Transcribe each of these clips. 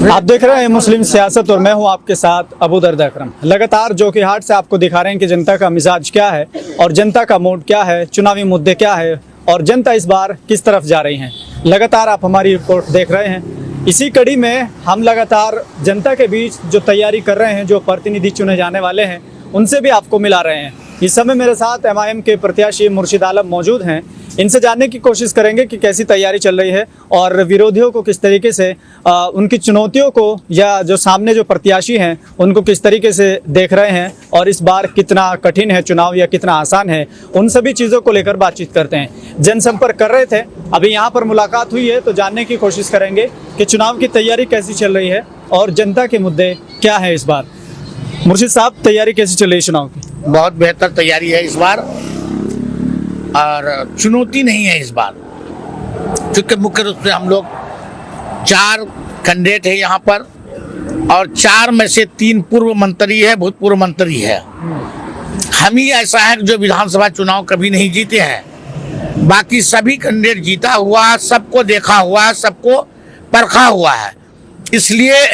आप देख रहे हैं मुस्लिम सियासत और मैं हूं आपके साथ अबू दर्द अकरम। लगातार जोकीहाट से आपको दिखा रहे हैं कि जनता का मिजाज क्या है और जनता का मूड क्या है, चुनावी मुद्दे क्या है और जनता इस बार किस तरफ जा रही है। लगातार आप हमारी रिपोर्ट देख रहे हैं। इसी कड़ी में हम लगातार जनता के बीच जो तैयारी कर रहे हैं, जो प्रतिनिधि चुने जाने वाले हैं, उनसे भी आपको मिला रहे हैं। इस समय मेरे साथ एमआईएम के प्रत्याशी मुर्शिद आलम मौजूद हैं। इनसे जानने की कोशिश करेंगे कि कैसी तैयारी चल रही है और विरोधियों को किस तरीके से उनकी चुनौतियों को या जो सामने जो प्रत्याशी हैं उनको किस तरीके से देख रहे हैं और इस बार कितना कठिन है चुनाव या कितना आसान है, उन सभी चीज़ों को लेकर बातचीत करते हैं। जनसंपर्क कर रहे थे, अभी यहाँ पर मुलाकात हुई है तो जानने की कोशिश करेंगे कि चुनाव की तैयारी कैसी चल रही है और जनता के मुद्दे क्या है इस बार। मुर्शिद साहब, तैयारी कैसी चल रही है चुनाव की? बहुत बेहतर तैयारी है इस बार और चुनौती नहीं है इस बार, क्योंकि मुख्य रूप से हम लोग 4 कैंडिडेट है यहाँ पर और 4 में से 3 पूर्व मंत्री है, भूतपूर्व मंत्री है। हम ही ऐसा है जो विधानसभा चुनाव कभी नहीं जीते हैं। बाकी सभी कैंडिडेट जीता हुआ, सबको देखा हुआ, सबको परखा हुआ है। इसलिए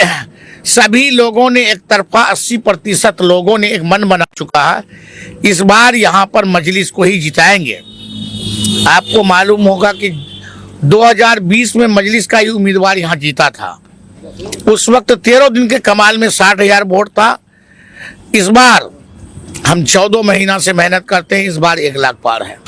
सभी लोगों ने एक तरफा 80% लोगों ने एक मन बना चुका है, इस बार यहाँ पर मजलिस को ही जिताएंगे। आपको मालूम होगा कि 2020 में मजलिस का ही उम्मीदवार यहाँ जीता था। उस वक्त 13 दिन के कमाल में 60,000 वोट था। इस बार हम 14 महीना से मेहनत करते हैं, इस बार 1 लाख पार है।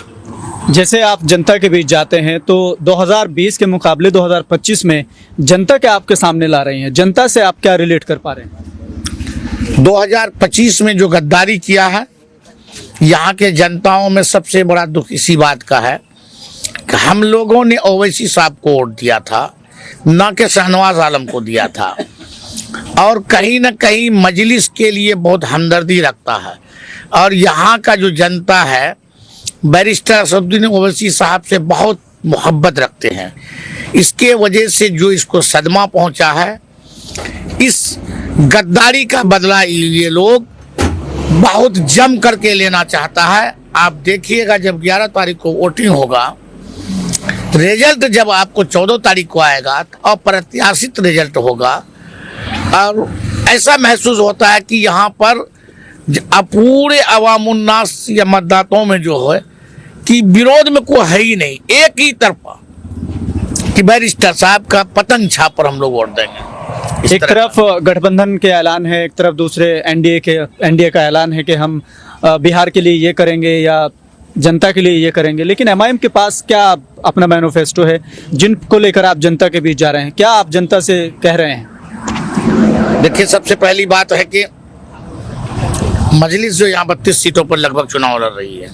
जैसे आप जनता के बीच जाते हैं तो 2020 के मुकाबले 2025 में जनता क्या आपके सामने ला रही है, जनता से आप क्या रिलेट कर पा रहे हैं? 2025 में जो गद्दारी किया है, यहाँ के जनताओं में सबसे बड़ा दुख इसी बात का है कि हम लोगों ने ओवैसी साहब को वोट दिया था, ना कि शाहनवाज आलम को दिया था। और कहीं ना कहीं मजलिस के लिए बहुत हमदर्दी रखता है और यहाँ का जो जनता है बैरिस्टर असदुद्दीन ओवैसी साहब से बहुत मोहब्बत रखते हैं। इसके वजह से जो इसको सदमा पहुंचा है, इस गद्दारी का बदला ये लोग बहुत जम करके लेना चाहता है। आप देखिएगा जब 11 तारीख को वोटिंग होगा, रिजल्ट जब आपको 14 तारीख को आएगा तो अप्रत्याशित रिजल्ट होगा और ऐसा महसूस होता है कि यहाँ पर पूरे अवामुन्नास या मतदाताओं में जो है कि विरोध में कोई है ही नहीं, एक ही तरफा कि बैरिस्टर साहब का पतंग छाप पर हम लोग वोट देंगे। एक तरफ गठबंधन के ऐलान है, एक तरफ दूसरे एनडीए का ऐलान है कि हम बिहार के लिए ये करेंगे या जनता के लिए ये करेंगे, लेकिन एमआईएम के पास क्या अपना मैनिफेस्टो है जिनको लेकर आप जनता के बीच जा रहे हैं? क्या आप जनता से कह रहे हैं? देखिए, सबसे पहली बात है कि मजलिस जो यहाँ 32 सीटों पर लगभग चुनाव लड़ रही है।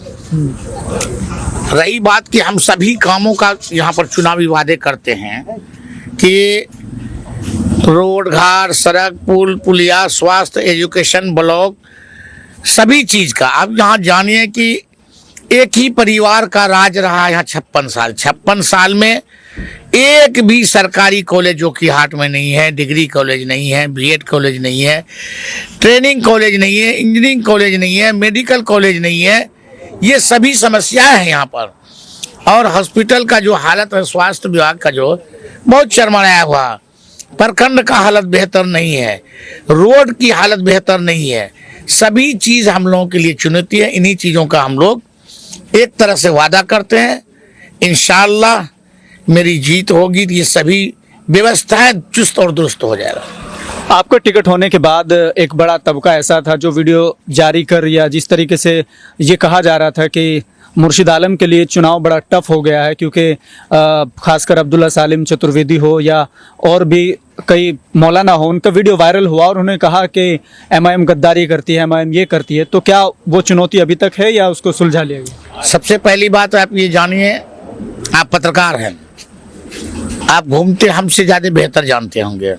रही बात कि हम सभी कामों का यहाँ पर चुनावी वादे करते हैं कि रोड घाट, सड़क, पुल, पुलिया, स्वास्थ्य, एजुकेशन, ब्लॉक, सभी चीज़ का। आप यहाँ जानिए कि एक ही परिवार का राज रहा है यहाँ 56 साल। 56 साल में एक भी सरकारी कॉलेज जोकीहाट में नहीं है, डिग्री कॉलेज नहीं है, बीएड कॉलेज नहीं है, ट्रेनिंग कॉलेज नहीं है, इंजीनियरिंग कॉलेज नहीं है, मेडिकल कॉलेज नहीं है। ये सभी समस्याएं हैं यहाँ पर। और हॉस्पिटल का जो हालत है, स्वास्थ्य विभाग का जो बहुत चरमराया हुआ, प्रखंड का हालत बेहतर नहीं है, रोड की हालत बेहतर नहीं है। सभी चीज़ हम लोगों के लिए चुनौती है। इन्हीं चीज़ों का हम लोग एक तरह से वादा करते हैं, इंशाअल्लाह मेरी जीत होगी तो ये सभी व्यवस्थाएं चुस्त और दुरुस्त हो जाएगा। आपका टिकट होने के बाद एक बड़ा तबका ऐसा था जो वीडियो जारी कर या जिस तरीके से ये कहा जा रहा था कि मुर्शिद आलम के लिए चुनाव बड़ा टफ हो गया है, क्योंकि खासकर अब्दुल्ला सालिम चतुर्वेदी हो या और भी कई मौलाना हो, उनका वीडियो वायरल हुआ और उन्होंने कहा कि एमआईएम गद्दारी करती है, एमआईएम ये करती है। तो क्या वो चुनौती अभी तक है या उसको सुलझा लिया गया? सबसे पहली बात आप ये जानिए, आप पत्रकार हैं, आप घूमते हमसे ज़्यादा बेहतर जानते होंगे।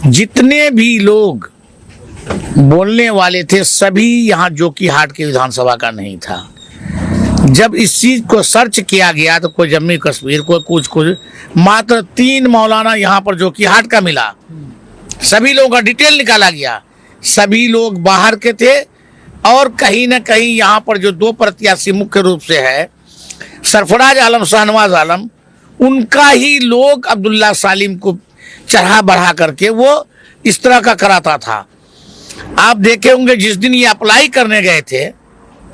जितने भी लोग बोलने वाले थे सभी यहाँ जोकीहाट के विधानसभा का नहीं था। जब इस चीज़ को सर्च किया गया तो कोई जम्मू कश्मीर, कोई कुछ मात्र 3 मौलाना यहाँ पर जोकीहाट का मिला। सभी लोगों का डिटेल निकाला गया, सभी लोग बाहर के थे। और कहीं ना कहीं यहाँ पर जो 2 प्रत्याशी मुख्य रूप से है, सरफराज आलम, शाहनवाज आलम, उनका ही लोग अब्दुल्ला सालिम को चढ़ा बढ़ा करके वो इस तरह का कराता था। आप देखे होंगे जिस दिन ये अप्लाई करने गए थे,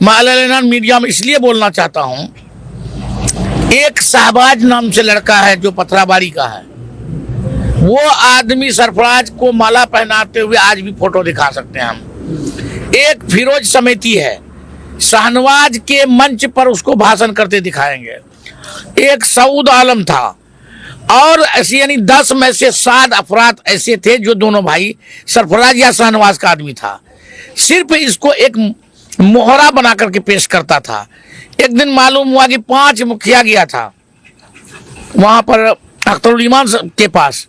मैं अलग मीडिया में इसलिए बोलना चाहता हूं, एक शहबाज नाम से लड़का है जो पथराबाड़ी का है, वो आदमी सरफराज को माला पहनाते हुए आज भी फोटो दिखा सकते हैं हम। एक फिरोज समेती है, शाहनवाज के मंच पर उसको भाषण करते दिखाएंगे। एक सऊद आलम था, और ऐसे यानी 10 में से 7 अफराद ऐसे थे जो दोनों भाई सरफराज या शाहनवाज का आदमी था। सिर्फ इसको एक मोहरा बना करके पेश करता था। एक दिन मालूम हुआ कि 5 मुखिया गया था वहां पर अख्तरुल ईमान के पास,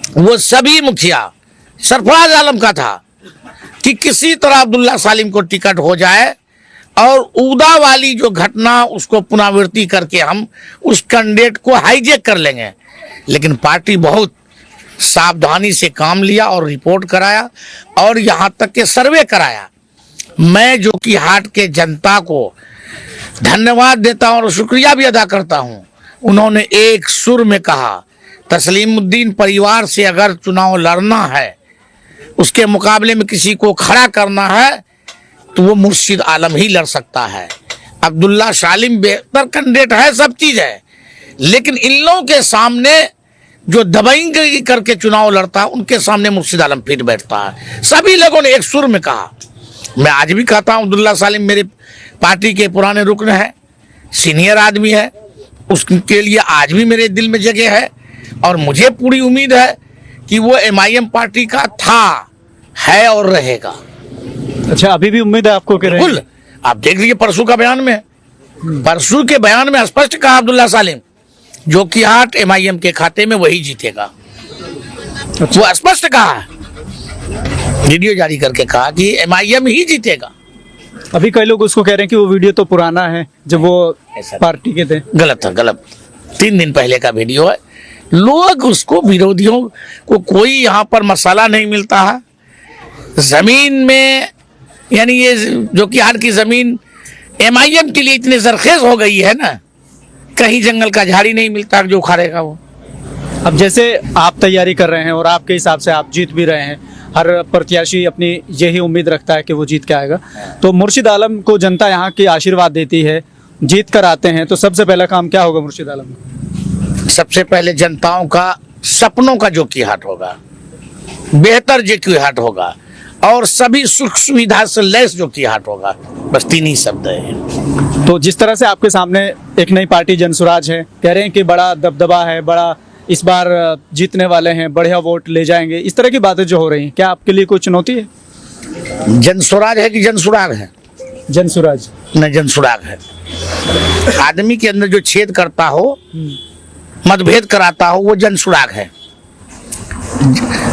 वो सभी मुखिया सरफराज आलम का था कि किसी तरह अब्दुल्ला सालिम को टिकट हो जाए और उदा वाली जो घटना उसको पुनरावृत्ति करके हम उस कैंडिडेट को हाईजेक कर लेंगे। लेकिन पार्टी बहुत सावधानी से काम लिया और रिपोर्ट कराया और यहाँ तक के सर्वे कराया। मैं जोकीहाट के जनता को धन्यवाद देता हूँ और शुक्रिया भी अदा करता हूँ। उन्होंने एक सुर में कहा, तस्लीमुद्दीन परिवार से अगर चुनाव लड़ना है, उसके मुकाबले में किसी को खड़ा करना है, तो वो मुर्शिद आलम ही लड़ सकता है। अब्दुल्ला सालिम बेहतर कैंडिडेट है, सब चीज है, लेकिन इन लोगों के सामने जो दबंगी करके चुनाव लड़ता है, उनके सामने मुर्शिद आलम फिट बैठता है। सभी लोगों ने एक सुर में कहा। मैं आज भी कहता हूँ अब्दुल्ला सालिम मेरे पार्टी के पुराने रुकन है, सीनियर आदमी है, उसके लिए आज भी मेरे दिल में जगह है और मुझे पूरी उम्मीद है कि वो MIM पार्टी का था, है और रहेगा। अच्छा, अभी भी उम्मीद है आपको? बिल्कुल। आप देख लीजिए परसों का बयान में, परसों के बयान में स्पष्ट कहा अब्दुल्ला सालिम, जोकीहाट MIM के खाते में वही जीतेगा। अच्छा। वो स्पष्ट कहा, वीडियो जारी करके कहा कि MIM ही जीतेगा। अभी कई लोग उसको कह रहे हैं कि वो वीडियो तो पुराना है जब वो पार्टी के थे। गलत है, गलत। 3 दिन पहले का वीडियो है। लोग उसको, विरोधियों को कोई यहाँ पर मसाला नहीं मिलता है। जमीन में यानी ये जोकीहाट की जमीन MIM के लिए इतनी जरखेज हो गई है ना, कहीं जंगल का झाड़ी नहीं मिलता जो उखाड़ेगा वो। अब जैसे आप तैयारी कर रहे हैं और आपके हिसाब से आप जीत भी रहे हैं, हर प्रत्याशी अपनी यही उम्मीद रखता है कि वो जीत के आएगा, तो मुर्शिद आलम को जनता यहाँ की आशीर्वाद देती है, जीत कर आते हैं, तो सबसे पहला काम क्या होगा मुर्शिद आलम? सबसे पहले जनताओं का सपनों का जोकीहाट होगा, बेहतर जोकीहाट होगा और सभी सुख सुविधा से लैस जोकीहाट होगा। बस 3 ही शब्द है। तो जिस तरह से आपके सामने एक नई पार्टी जनसुराज है, कह रहे हैं कि बड़ा दबदबा है, बड़ा इस बार जीतने वाले हैं, बढ़िया वोट ले जाएंगे, इस तरह की बातें जो हो रही हैं, क्या आपके लिए कोई चुनौती है? जनसुराज है कि जनसुराग है? जनसुराज नहीं, जनसुराग है। आदमी के अंदर जो छेद करता हो, मतभेद कराता हो, वो जनसुराग है।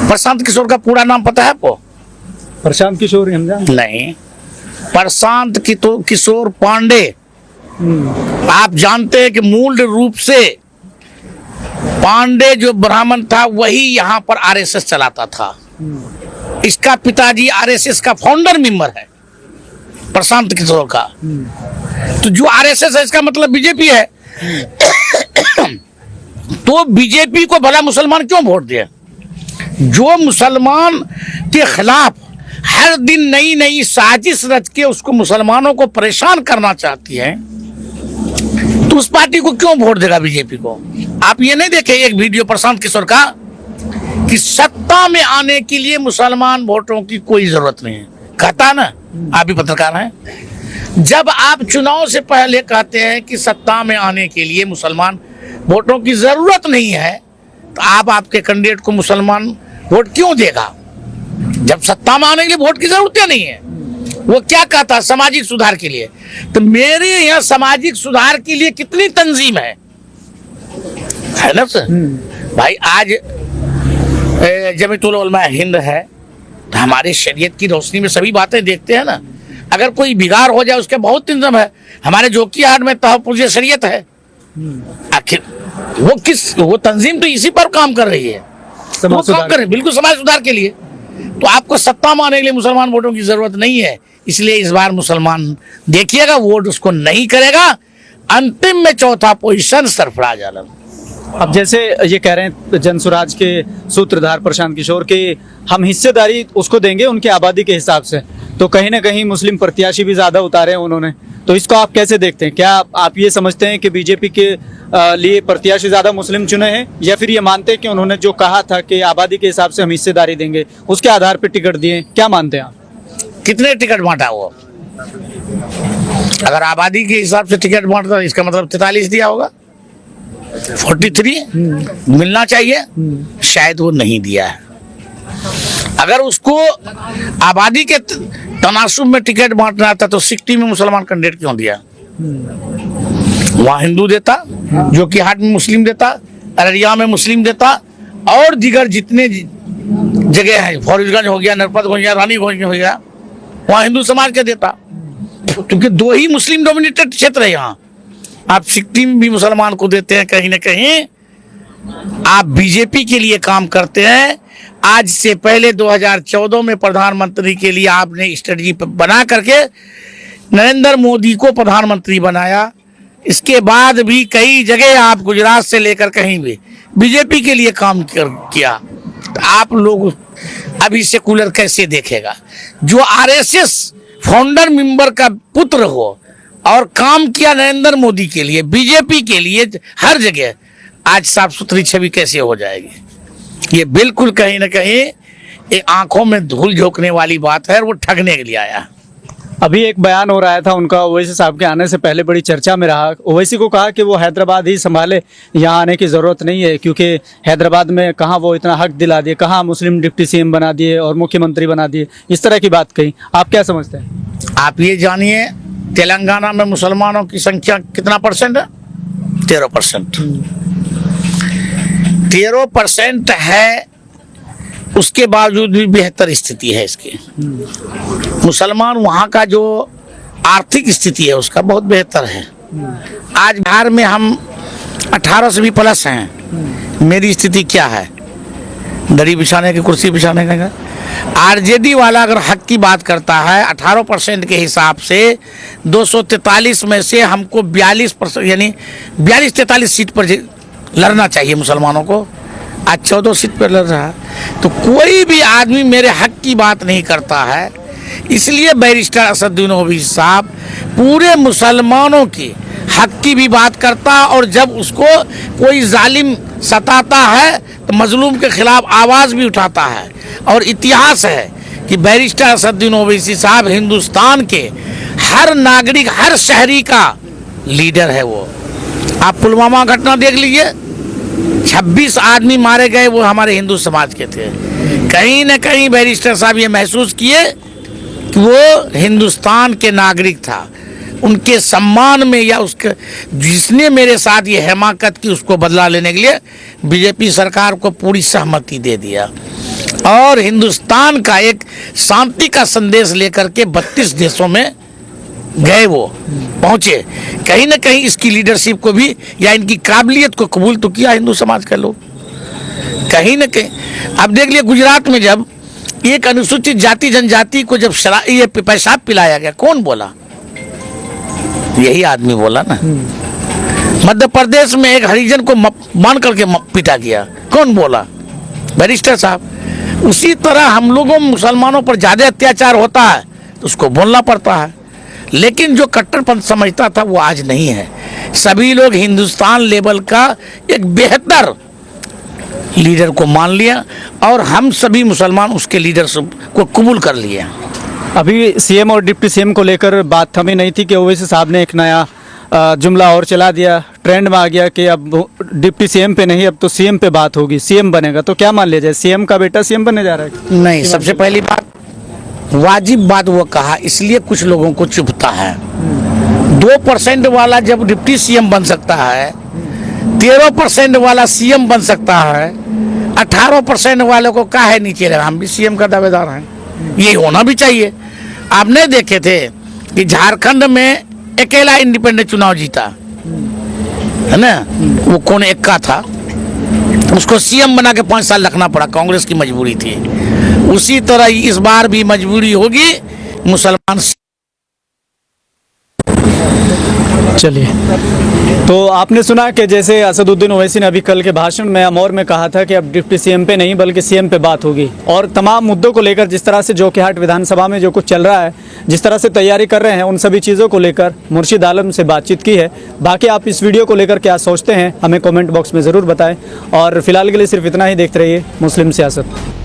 प्रशांत किशोर का पूरा नाम पता है आपको? प्रशांत किशोर? हम जानते नहीं, प्रशांत किशोर पांडे। आप जानते हैं कि मूल रूप से पांडे जो ब्राह्मण था वही यहाँ पर RSS चलाता था। इसका पिताजी RSS का फाउंडर मेंबर है, प्रशांत किशोर का। तो जो RSS है इसका मतलब बीजेपी है। तो बीजेपी को भला मुसलमान क्यों वोट दिए? जो मुसलमान के खिलाफ हर दिन नई नई साजिश रच के उसको मुसलमानों को परेशान करना चाहती है, तो उस पार्टी को क्यों वोट देगा बीजेपी को? आप ये नहीं देखे एक वीडियो प्रशांत किशोर का कि सत्ता में आने के लिए मुसलमान वोटों की कोई जरूरत नहीं है, कहता ना? आप भी पत्रकार हैं। जब आप चुनाव से पहले कहते हैं कि सत्ता में आने के लिए मुसलमान वोटों की जरूरत नहीं है, तो आप आपके कैंडिडेट को मुसलमान वोट क्यों देगा? जब सत्ता में आने के लिए वोट की जरूरत नहीं है। वो क्या कहता? सामाजिक सुधार के लिए। तो मेरे यहाँ सामाजिक सुधार के लिए कितनी तंजीम है ना सर? भाई आज जमीयतुल उलमा हिंद है, तो हमारे शरीयत की रोशनी में सभी बातें देखते हैं ना। अगर कोई बिगाड़ हो जाए उसके बहुत तंजीम है। हमारे जोकीहाट में तहफ़्फ़ुज़ शरीयत है। आखिर वो तंजीम तो इसी पर काम कर रही है, वो काम कर रही है बिल्कुल समाज सुधार के लिए। तो आपको सत्ता में आने के लिए मुसलमान वोटों की जरूरत नहीं है, इसलिए इस बार मुसलमान देखिएगा वोट उसको नहीं करेगा। अंतिम में चौथा पोजीशन सरफराज आलम। अब जैसे ये कह रहे हैं जनसुराज के सूत्रधार प्रशांत किशोर के हम हिस्सेदारी उसको देंगे उनकी आबादी के हिसाब से, तो कहीं ना कहीं मुस्लिम प्रत्याशी भी ज्यादा उतारे हैं उन्होंने, तो इसको आप कैसे देखते हैं? क्या आप ये समझते हैं कि बीजेपी के लिए प्रत्याशी ज्यादा मुस्लिम चुने हैं, या फिर ये मानते हैं कि उन्होंने जो कहा था कि आबादी के हिसाब से हम हिस्सेदारी देंगे उसके आधार पर टिकट दिए? क्या मानते हैं आप? कितने टिकट बांटा वो? अगर आबादी के हिसाब से टिकट बांटता इसका मतलब 43 दिया होगा, 43 मिलना चाहिए, शायद वो नहीं दिया है। अगर उसको आबादी के तनासुब में टिकट बांटना था तो 60 में मुसलमान कैंडिडेट क्यों दिया? वहाँ हिंदू देता, जोकीहाट में मुस्लिम देता, अररिया में मुस्लिम देता, और दीगर जितने जगह है, फौरगंज हो गया, नरपत हो गया, रानीगंज हो गया, वहाँ हिंदू समाज के देता, क्योंकि 2 ही मुस्लिम डोमिनेटेड क्षेत्र है यहाँ। आप सिक्किम भी मुसलमान को देते हैं, कहीं ना कहीं आप बीजेपी के लिए काम करते हैं। आज से पहले 2014 में प्रधानमंत्री के लिए आपने स्ट्रेटजी बना करके नरेंद्र मोदी को प्रधानमंत्री बनाया। इसके बाद भी कई जगह आप गुजरात से लेकर कहीं भी बीजेपी के लिए काम किया, तो आप लोग अभी सेकुलर कैसे देखेगा? जो आरएसएस फाउंडर मेंबर का पुत्र हो और काम किया नरेंद्र मोदी के लिए, बीजेपी के लिए हर जगह, आज साफ सुथरी छवि कैसे हो जाएगी? ये बिल्कुल कहीं ना कहीं एक आंखों में धूल झोंकने वाली बात है, और वो ठगने के लिए आया। अभी एक बयान हो रहा था उनका, ओवैसी साहब के आने से पहले बड़ी चर्चा में रहा। ओवैसी को कहा कि वो हैदराबाद ही संभाले, यहाँ आने की ज़रूरत नहीं है, क्योंकि हैदराबाद में कहाँ वो इतना हक दिला दिए, कहाँ मुस्लिम डिप्टी सीएम बना दिए और मुख्यमंत्री बना दिए, इस तरह की बात कही। आप क्या समझते हैं? आप ये जानिए, तेलंगाना में मुसलमानों की संख्या कितना परसेंट है? 13%। 13% है, उसके बावजूद भी बेहतर स्थिति है इसकी। मुसलमान वहाँ का जो आर्थिक स्थिति है उसका बहुत बेहतर है। आज बिहार में हम 18 से भी प्लस हैं। मेरी स्थिति क्या है? दरी बिछाने की, कुर्सी बिछाने का। आरजेडी वाला अगर हक की बात करता है 18% के हिसाब से 243 में से हमको 42% यानी 42-43 सीट पर लड़ना चाहिए मुसलमानों को। आज 14 सीट पर लड़ रहा है। तो कोई भी आदमी मेरे हक की बात नहीं करता है, इसलिए बैरिस्टर असदुद्दीन ओवैसी साहब पूरे मुसलमानों की हक की भी बात करता, और जब उसको कोई जालिम सताता है तो मजलूम के खिलाफ आवाज़ भी उठाता है। और इतिहास है कि बैरिस्टर असदुद्दीन ओवैसी साहब हिंदुस्तान के हर नागरिक, हर शहरी का लीडर है वो। आप पुलवामा घटना देख लीजिए, 26 आदमी मारे गए, वो हमारे हिंदू समाज के थे। कहीं न कहीं बैरिस्टर साहब ये महसूस किए कि वो हिंदुस्तान के नागरिक था, उनके सम्मान में, या उसके जिसने मेरे साथ ये हिमाकत की उसको बदला लेने के लिए बीजेपी सरकार को पूरी सहमति दे दिया, और हिंदुस्तान का एक शांति का संदेश लेकर के 32 देशों में गए, वो पहुंचे। कहीं ना कहीं इसकी लीडरशिप को भी या इनकी काबिलियत को कबूल तो किया हिंदू समाज के लोग, कहीं ना कहीं। अब देख लिया गुजरात में जब एक अनुसूचित जाति जनजाति को जब ये पेशाब पिलाया गया, कौन बोला? यही आदमी बोला ना। मध्य प्रदेश में एक हरिजन को मान करके पीटा गया, कौन बोला? बैरिस्टर साहब। उसी तरह हम लोगों मुसलमानों पर ज़्यादा अत्याचार होता है तो उसको बोलना पड़ता है, लेकिन जो कट्टरपंथ समझता था वो आज नहीं है। सभी लोग हिंदुस्तान लेवल का एक बेहतर लीडर को मान लिया, और हम सभी मुसलमान उसके लीडरशिप को कबूल कर लिए। अभी सीएम और डिप्टी सीएम को लेकर बात थमी नहीं थी कि ओवैसी साहब ने एक नया जुमला और चला दिया, ट्रेंड में आ गया कि अब डिप्टी सीएम पे नहीं, अब तो सीएम पे बात होगी, सीएम बनेगा। तो क्या मान लिया जाए, सीएम का बेटा सीएम बनने जा रहा है? नहीं, सबसे पहली बात वाजिब बात वो कहा, इसलिए कुछ लोगों को चुभता है। 2% वाला जब डिप्टी सीएम बन सकता है, 13% वाला सीएम बन सकता है, 18% वालों को काहे नीचे रहा? हम भी सीएम का दावेदार हैं, ये होना भी चाहिए। आप नहीं देखे थे कि झारखंड में अकेला इंडिपेंडेंट चुनाव जीता है ना? वो कौन एक्का था, उसको सीएम बना के 5 साल रखना पड़ा, कांग्रेस की मजबूरी थी। उसी तरह इस बार भी मजबूरी होगी मुसलमान। चलिए, तो आपने सुना कि जैसे असदुद्दीन ओवैसी ने अभी कल के भाषण में अमौर में कहा था कि अब डिप्टी सीएम पे नहीं बल्कि सीएम पे बात होगी, और तमाम मुद्दों को लेकर जिस तरह से जोकीहाट विधानसभा में जो कुछ चल रहा है, जिस तरह से तैयारी कर रहे हैं, उन सभी चीज़ों को लेकर मुर्शिद आलम से बातचीत की है। बाकी आप इस वीडियो को लेकर क्या सोचते हैं हमें कमेंट बॉक्स में ज़रूर बताएं, और फिलहाल के लिए सिर्फ इतना ही देखते रहिए मुस्लिम सियासत।